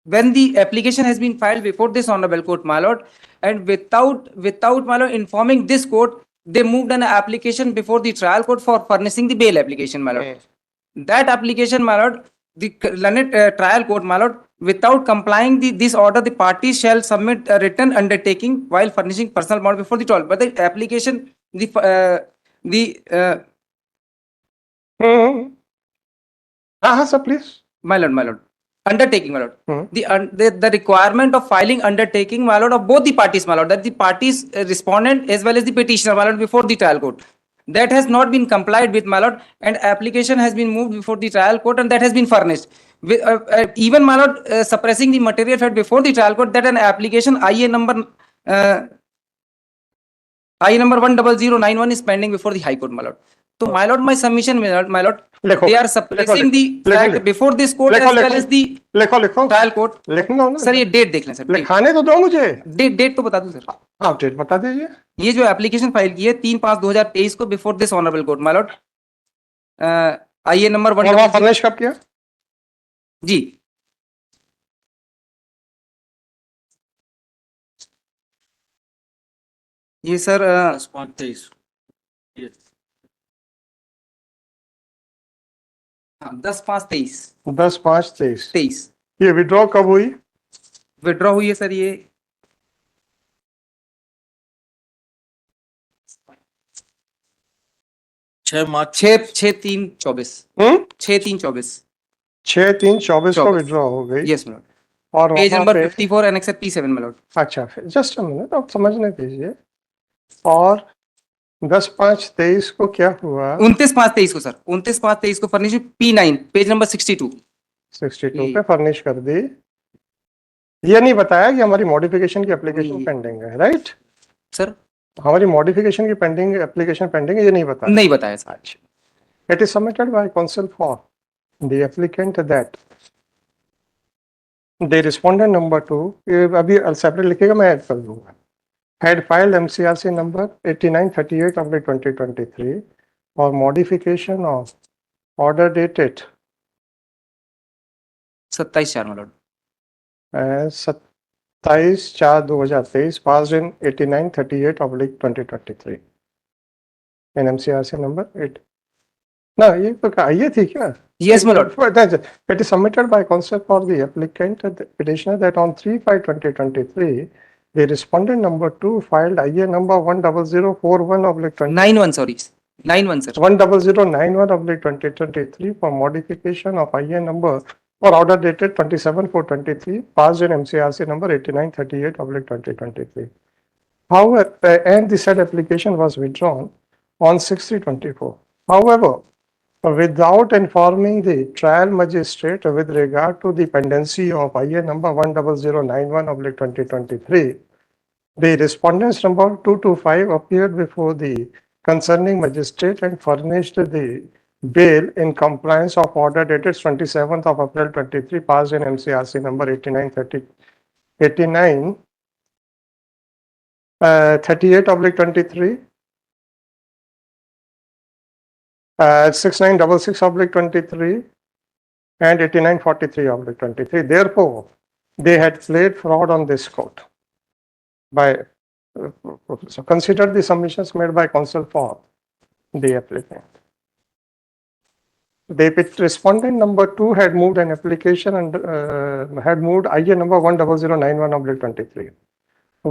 when the application has been filed before this honorable court my lord, and without my lord informing this court, they moved an application before the trial court for furnishing the bail application my lord. That application my lord, the learned trial court my lord, without complying this order, the parties shall submit a written undertaking while furnishing personal bond before the trial. But the application, sir, please. my lord, undertaking my lord, Hmm. the requirement of filing undertaking my lord of both the parties my lord, that the parties respondent as well as the petitioner my lord before the trial court, that has not been complied with my lord, and application has been moved before the trial court, and that has been furnished. Even, my lord, suppressing the material fact before the trial court, that an application IA number 1009 is pending before the High Court, my lord. So, my lord, my submission, my lord, लिखो they are suppressing the लिखो, fact लिखो। before this court लिखो, as well लिखो। as the लिखो trial court. लिखना हो ना sir, ये डेट देख लें सर. लिखाने तो दो मुझे डेट तो बता दूं सर. आप डेट बता दीजिए ये जो एप्लीकेशन फाइल की है 3/5/2023 को before this honourable court, my Lord, IA number और वहाँ फर्निश कब किया जी. ये सर 10/5/23 yes 10/5/23 10/5/23 ये विड्रॉ कब हुई विड्रॉ हुई है सर. ये 6 मार्च 6/3/24 6/3/24 6/3/24 को 24 विड्रॉ हो गई यस मैम. और पेज वहाँ नंबर पे 54 एनेक्सर P7 में लॉर्ड. अच्छा जस्ट अ मिनट आप समझने दीजिए और 10/5/23 को क्या हुआ 29/5/23 को सर 29/5/23 को फर्निश P9 पेज नंबर 62 62 पे फर्निश कर दी ये नहीं बताया कि हमारी मॉडिफिकेशन की एप्लीकेशन नहीं। पेंडिंग है राइट सर. हमारी मॉडिफिकेशन की पेंडिंग एप्लीकेशन पेंडिंग है ये नहीं बताया नहीं बताया sir. It is submitted by counsel for the applicant that the respondent number 2 ये अभी सेपरेट लिखेगा मैं ऐड कर दूंगा had filed MCRC number 8938/2023 for modification of order dated 27/4 में Lord. 27/4/2023 passed in 8938/2023 in MCRC number 8 ना ये तो ये थी क्या Yes, my lord. It is submitted by counsel for the applicant the petitioner that on 3/5/2023 the respondent number 2 filed IA number 10041/20 91 sorry 91 sir. 10091/2023 for modification of IA number for order dated 27/4/23 passed in MCRC number 8938/2023. However, and the said application was withdrawn on 6/3/24. However, without informing the trial magistrate with regard to the pendency of IA number 10091/2023, the respondents number 225 appeared before the concerning magistrate and furnished the bail in compliance of order dated 27th of April 23 passed in MCRC number 38/23 6966/23 and 8943/23. Therefore, they had played fraud on this court by so consider the submissions made by counsel for the applicant. The respondent number 2 had moved an application and had moved IA number 10091/23.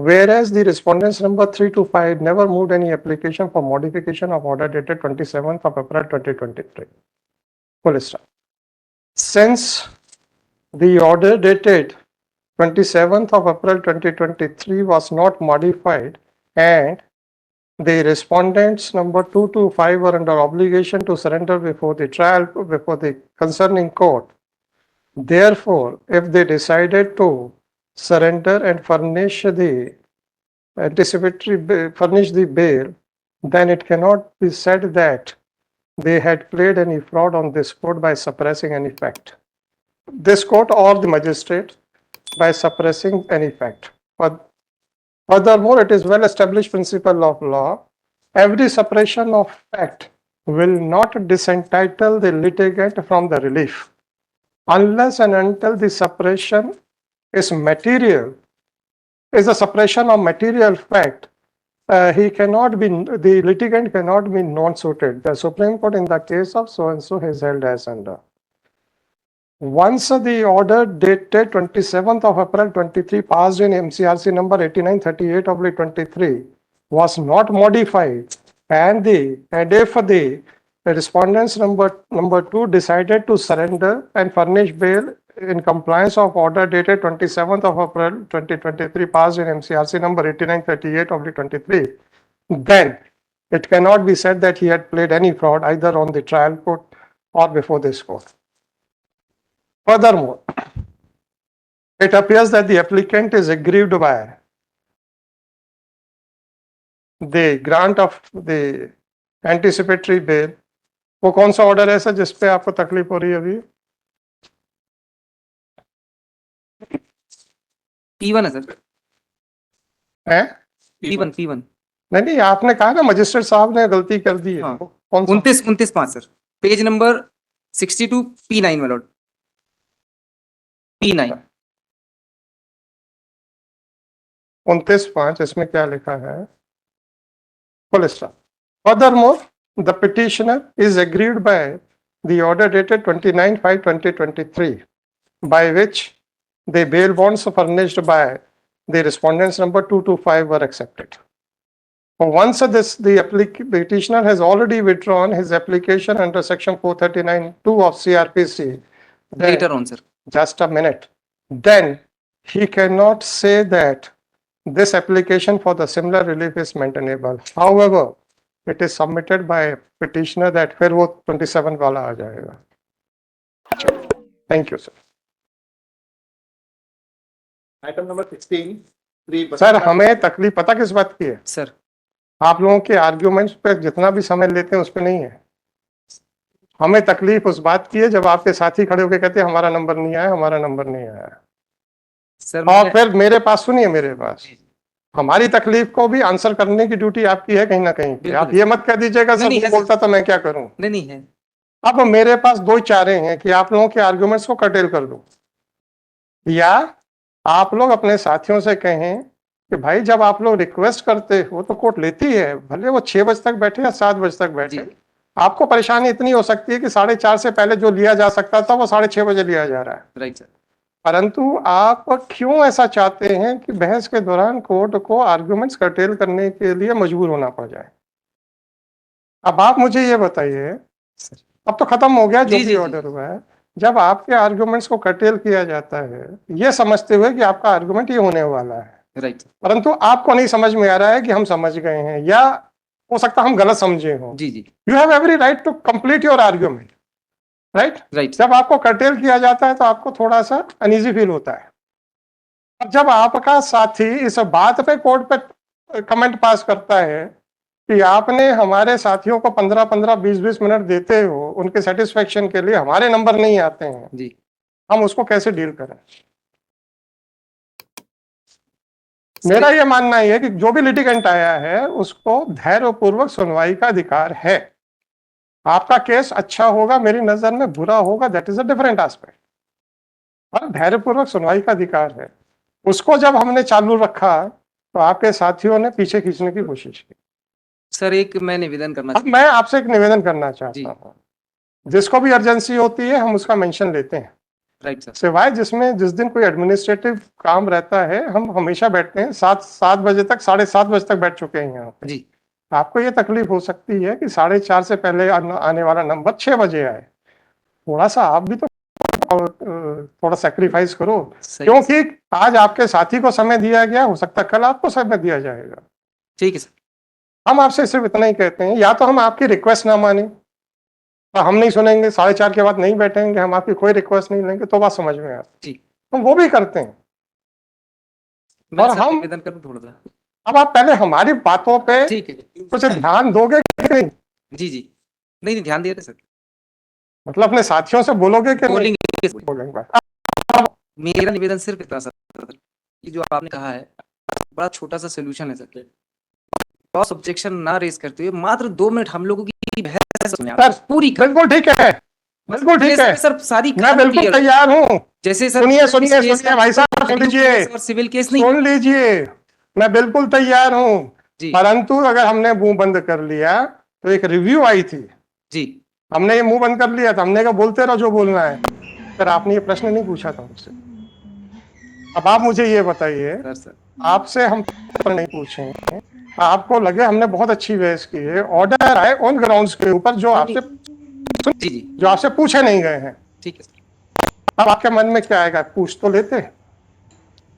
Whereas the respondents number 3 to 5 never moved any application for modification of order dated 27th of April 2023. Full stop. Since the order dated 27th of April 2023 was not modified and the respondents number 2 to 5 were under obligation to surrender before the trial, before the concerning court. Therefore, if they decided to surrender and furnish the furnish the bail, then it cannot be said that they had played any fraud on this court by suppressing any fact. This court or the magistrate by suppressing any fact. But furthermore, it is well established principle of law. Every suppression of fact will not disentitle the litigant from the relief unless and until the suppression is material, is a suppression of material fact. He cannot be, the litigant cannot be non-suited. The Supreme Court in the case of so and so is held as under. Once the order dated 27th of April 23 passed in MCRC number 8938/23 was not modified and if the respondents number 2 decided to surrender and furnish bail in compliance of order dated 27th of April 2023 passed in MCRC number 8938/23, then it cannot be said that he had played any fraud either on the trial court or before this court. Furthermore, it appears that the applicant is aggrieved by the grant of the anticipatory bail. वो कौन सा order है sir जिस पे आपको तकलीफ हो रही है अभी? P1 है सर, है? P1 नहीं, आपने कहा ना मजिस्ट्रेट साहब ने गलती कर दी है। हाँ। कौन सा? 29-5 sir, page number 62 P9 my lord, P9। 29(5) इसमें क्या लिखा है? Full stop. Furthermore, the petitioner is aggrieved by the order dated 29/5/2023, by which the bail bonds furnished by the respondents number 2 to 5 were accepted. Once the petitioner has already withdrawn his application under section 439(2) of CRPC, then- Later on sir, just a minute, then he cannot say that this application for the similar relief is maintainable. However, it is submitted by petitioner that फिर वो 27 वाला आ जाएगा. Thank you, sir. Item number 16, sir हमें तकलीफ पता किस बात की है? सर आप लोगों के आर्ग्यूमेंट्स पे जितना भी समय लेते हैं उस पे नहीं है. हमें तकलीफ उस बात की है जब आपके साथी खड़े होकर कहते हैं हमारा नंबर नहीं आया, हमारा नंबर नहीं आया. सर और फिर मेरे पास सुनिए, मेरे पास हमारी तकलीफ को भी आंसर करने की ड्यूटी आपकी है कहीं ना कहीं पे. आप ये मत कह दीजिएगा सर नहीं, वो है बोलता तो मैं क्या करूं. नहीं है अब मेरे पास दो चारे हैं कि आप लोगों के आर्गुमेंट्स को कर्टेल कर दूं, या आप लोग अपने साथियों से कहें कि भाई जब आप लोग रिक्वेस्ट करते हो तो कोर्ट लेती है, भले वो 6 बजे तक बैठे या 7 बजे तक बैठे. जी। आपको परेशानी इतनी हो सकती है कि 4:30 से पहले जो लिया जा सकता था वो 6:30 बजे लिया जा रहा है. राइट सर, परंतु आप क्यों ऐसा चाहते हैं कि बहस के दौरान कोर्ट को आर्गुमेंट्स कर्टेल करने के लिए मजबूर होना पड़ जाए? अब आप मुझे ये बताइए, अब तो खत्म हो गया जो जी, भी जी, ऑर्डर हुआ है. जब आपके आर्गुमेंट्स को कर्टेल किया जाता है ये समझते हुए कि आपका आर्गुमेंट ये होने वाला है, राइट सर, परंतु आपको नहीं समझ में आ रहा है कि हम समझ गए हैं, या हो सकता हम गलत समझे हो. जी you have every right to complete your argument, right. Right जब आपको कर्टेल किया जाता है तो आपको थोड़ा सा अनईजी फील होता है. अब जब आपका साथी इस बात पे कोर्ट पे कमेंट पास करता है कि आपने हमारे साथियों को 15-15, 20-20 मिनट देते हो उनके सेटिस्फेक्शन के लिए, हमारे नंबर नहीं आते हैं, जी, हम उसको कैसे डील करें? मेरा ये मानना है कि जो भी लिटिगेंट आया है उसको धैर्यपूर्वक सुनवाई का अधिकार है. आपका केस अच्छा होगा, मेरी नजर में बुरा होगा, that is a different aspect, और धैर्यपूर्वक सुनवाई का अधिकार है. उसको जब हमने चालू रखा तो आपके साथियों ने पीछे खींचने की कोशिश की. सर एक मैं निवेदन करना अब मैं आपसे एक निवेदन करना चाहता जी। हूँ, जिसको भी अर्जेंसी होती है हम उसका मेंशन लेते हैं, राइट सर, सिवाय जिस दिन कोई एडमिनिस्ट्रेटिव काम रहता है हम हमेशा बैठते हैं. 7 बजे तक, 7:30 बजे तक बैठ चुके हैं यहाँ पे. जी आपको ये तकलीफ हो सकती है कि 4:30 से पहले आने वाला नंबर 6 बजे आए. थोड़ा सा आप भी तो थोड़ा सेक्रीफाइस करो, सही, क्योंकि आज आपके साथी को समय दिया गया, हो सकता है कल आपको समय दिया जाएगा. ठीक है सर, हम आपसे सिर्फ इतना ही कहते हैं, या तो हम आपकी रिक्वेस्ट ना माने तो हम नहीं सुनेंगे, 4:30 के बाद नहीं बैठेंगे, हम आपकी कोई रिक्वेस्ट नहीं लेंगे, तो बात समझ में आती. जी हम वो भी करते हैं. मैं और सर हम- निवेदन करूँ थोड़ा सा, अब आप पहले हमारी बातों पे ठीक है, कुछ ध्यान दोगे कि नहीं? जी नहीं ध्यान दे रहे सर, मतलब अपने साथियों से बोलोगे कि नहीं बोलेंगे बोलेंगे? मेरा निवेदन सिर्फ इतना सर, ये जो आपने कहा है बड़ा छोटा सा सोल्यूशन है सर. क्रॉस ऑब्जेक्शन ना रेज करते हुए मात्र 2 मिनट हम लोगों की बहस सुने आप. सर, पूरी बिल्कुल ठीक है, बिल्कुल ठीक है, सर सारी मैं बिल्कुल तैयार हूँ. जैसे सर सुनिए भाई साहब, सुन लीजिए, और सिविल केस नहीं. सुन लीजिए, मैं बिल्कुल तैयार हूँ, जी परंतु अगर हमने मुंह बंद कर लिया तो एक रिव्यू आई थी, जी हमने ये मुंह बंद कर लिया था, हमने कहा बोलते रहो जो बोलना है. फिर आपने ये प्रश्न नहीं पूछा था मुझसे. अब आप मुझे ये बताइए, सर आपसे हम नहीं पूछेंगे, आपको लगे हमने बहुत अच्छी बहस की है, ऑर्डर आए ऑन ग्राउंड्स के ऊपर जो आपसे पूछे नहीं गए हैं, ठीक है. अब आपके मन में क्या आएगा? पूछ तो लेते.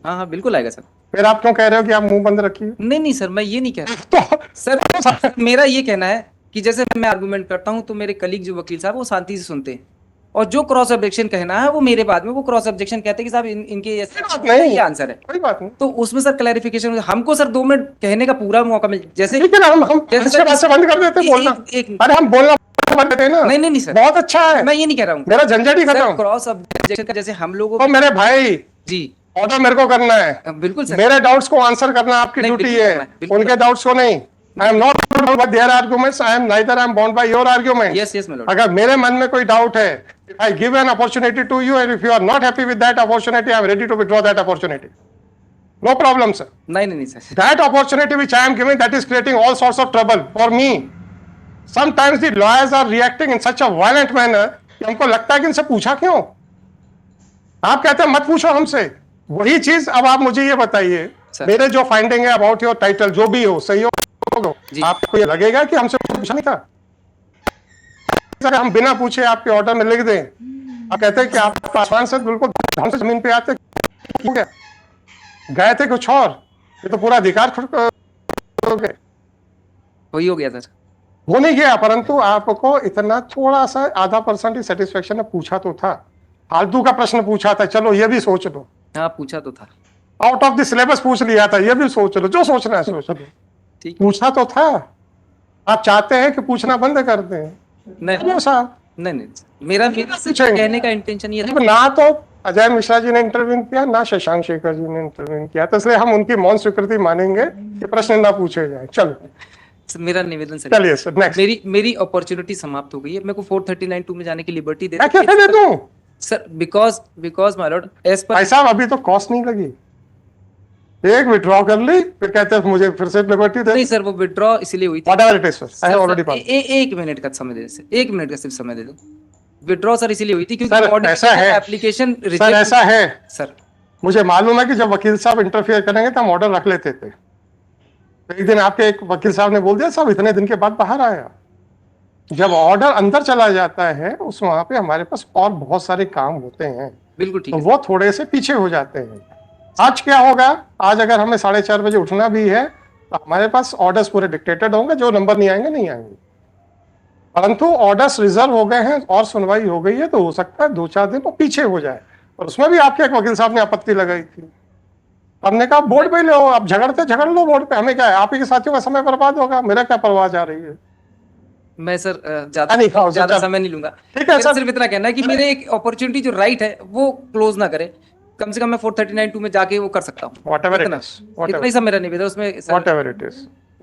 हाँ बिल्कुल आएगा सर. फिर आप क्यों कह रहे हो कि आप मुंह बंद रखिए? नहीं सर मैं ये नहीं कह रहा तो सर, मेरा ये कहना है कि जैसे मैं आर्गुमेंट करता हूँ तो मेरे कलीग जो वकील साहब वो शांति से सुनते हैं और जो क्रॉस ऑब्जेक्शन कहना है वो मेरे बाद में वो क्रॉस ऑब्जेक्शन कहते हैं कि साहब इनके बात नहीं। ये आंसर है। कोई बात नहीं, तो उसमें सर क्लैरिफिकेशन हमको सर 2 मिनट कहने का पूरा मौका मिल, जैसे ठीक है ना, हम जैसे अच्छे सर बात से बंद कर देते हैं बोलना। एक अरे हम बोलना बंद देते हैं ना। नहीं नहीं नहीं सर, बहुत अच्छा है, मैं ये नहीं कह रहा हूँ मेरा झंझट ही खत्म। क्रॉस ऑब्जेक्शन का जैसे हम लोगों तो मेरे भाई जी ऑर्डर मेरे को करना है, बिल्कुल सर, मेरे डाउट्स को आंसर करना आपकी नहीं, ड्यूटी बिल्कुल है, करना है, बिल्कुल उनके डाउट्स को नहीं। I am not by their arguments, I am neither I am bound by your arguments. Yes yes my lord, अगर मेरे मन में कोई डाउट है, I give an opportunity to you and if you are not happy with that opportunity I am ready to withdraw that opportunity, no problem sir. नहीं नहीं नहीं sir, That opportunity which I am giving, that is creating all sorts of trouble for me. Sometimes the lawyers are reacting in such a violent manner कि हमको लगता है कि इनसे पूछा क्यों। आप कहते हैं मत पूछो हमसे, वही चीज अब आप मुझे ये बताइए, सर। मेरे जो फाइंडिंग है अबाउट योर टाइटल जो भी हो, सही हो, जी। आपको ये लगेगा कि हमसे पूछा नहीं था? सर हम बिना पूछे आपके ऑर्डर में लिख दें, आप कहते हैं कि आप आसमान से बिल्कुल ढंग से जमीन पे आते क्यों गए थे कुछ और, ये तो पूरा अधिकार हो गए। वही हो गया सर। हो नहीं गया, परंतु आपको इतना थोड़ा सा आधा % ही सेटिस्फेक्शन ने पूछा तो था, फालतू का प्रश्न पूछा था, चलो ये भी सोच लो, हाँ पूछा तो था, आउट ऑफ द सिलेबस पूछ लिया था, ये भी सोच लो, जो सोचना है सोच लो, ठीक, पूछा तो था। आप चाहते हैं कि पूछना बंद कर दें? नहीं साहब नहीं नहीं, मेरा पूछेंगे। कहने का इंटेंशन ये था, ना तो अजय मिश्रा जी ने इंटरव्यू किया, ना शशांक शेखर जी ने इंटरव्यू किया, तो इसलिए हम उनकी मौन स्वीकृति मानेंगे कि प्रश्न ना पूछे जाए। चलो सर, मेरा निवेदन सर, चलिए सर नेक्स्ट। मेरी अपॉर्चुनिटी समाप्त हो गई है, मेरे को 439(2) में जाने की लिबर्टी दे मैं कैसे दे दूं? Sir, because my lord as पर भाई साहब अभी तो कॉस्ट नहीं लगी, एक विड्रॉ कर ली, फिर कहते हैं मुझे फिर से लिबर्टी दे। नहीं सर, वो विड्रॉ इसलिए हुई थी, whatever it is I have already pass. एक मिनट का समय दे सर, 1 मिनट का सिर्फ समय दे दो। विड्रॉ सर इसलिए हुई थी सर, क्योंकि ऐसा है। एप्लीकेशन सर ऐसा है, सर, मुझे मालूम है कि जब वकील साहब इंटरफियर करेंगे तो हम ऑर्डर रख लेते थे। एक दिन आपके एक वकील साहब ने बोल दिया साहब इतने दिन के बाद बाहर आया। जब ऑर्डर अंदर चला जाता है उस वहां पे हमारे पास और बहुत सारे काम होते हैं, बिल्कुल ठीक तो है, वो थोड़े से पीछे हो जाते हैं। आज क्या होगा, आज अगर हमें 4:30 बजे उठना भी है तो हमारे पास ऑर्डर्स पूरे डिक्टेटेड होंगे, जो नंबर नहीं आएंगे नहीं आएंगे, परंतु ऑर्डर्स रिजर्व हो गए हैं और सुनवाई हो गई है, तो हो सकता है 2-4 दिन वो पीछे हो जाए। और उसमें भी आपके एक वकील साहब ने आपत्ति लगाई थी, हमने कहा बोर्ड पे लो, आप झगड़ लो बोर्ड पे, हमें क्या है, आप ही के साथियों का समय बर्बाद होगा, मेरा क्या परवाह जा रही है। मैं सर नहीं, खाओ, ज्यादा चल। समय नहीं लूंगा। ठीक है मेरा सर, सिर्फ इतना कहना है कि मेरे एक अपॉर्चुनिटी जो राइट है वो क्लोज ना करे, कम से कम मैं 439(2) में जाके वो कर सकता हूँ। whatever it इतना is, इतना ही सब मेरा निवेदन उसमें सर। whatever it is।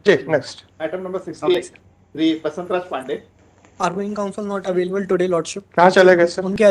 जी next. Item number 68, Sri Basantraj Pandey. Arguing counsel not available today, Lordship. कहाँ चले गए सर? उनके